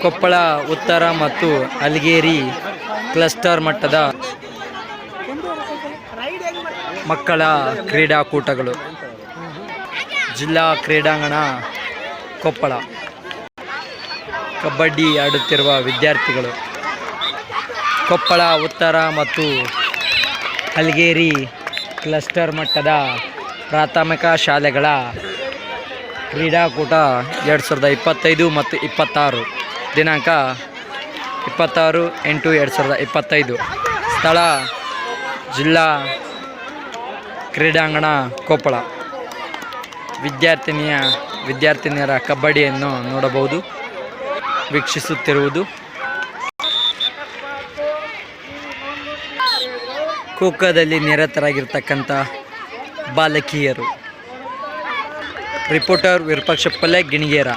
ಕೊಪ್ಪಳ ಉತ್ತರ ಮತ್ತು ಅಲಗೇರಿ ಕ್ಲಸ್ಟರ್ ಮಟ್ಟದ ಮಕ್ಕಳ ಕ್ರೀಡಾಕೂಟಗಳು. ಜಿಲ್ಲಾ ಕ್ರೀಡಾಂಗಣ ಕೊಪ್ಪಳ. ಕಬಡ್ಡಿ ಆಡುತ್ತಿರುವ ವಿದ್ಯಾರ್ಥಿಗಳು. ಕೊಪ್ಪಳ ಉತ್ತರ ಮತ್ತು ಅಲಗೇರಿ ಕ್ಲಸ್ಟರ್ ಮಟ್ಟದ ಪ್ರಾಥಮಿಕ ಶಾಲೆಗಳ ಕ್ರೀಡಾಕೂಟ 2025 ಮತ್ತು 26. ದಿನಾಂಕ 26/8/2025. ಸ್ಥಳ ಜಿಲ್ಲಾ ಕ್ರೀಡಾಂಗಣ ಕೊಪ್ಪಳ. ವಿದ್ಯಾರ್ಥಿನಿಯರ ಕಬಡ್ಡಿಯನ್ನು ನೋಡಬಹುದು, ವೀಕ್ಷಿಸುತ್ತಿರುವುದು. ಖೋಖೋದಲ್ಲಿ ನಿರತರಾಗಿರ್ತಕ್ಕಂಥ ಬಾಲಕಿಯರು. ರಿಪೋರ್ಟರ್ ವಿರೂಪಾಕ್ಷಪ್ಪ ಗಿಣಿಗೇರ.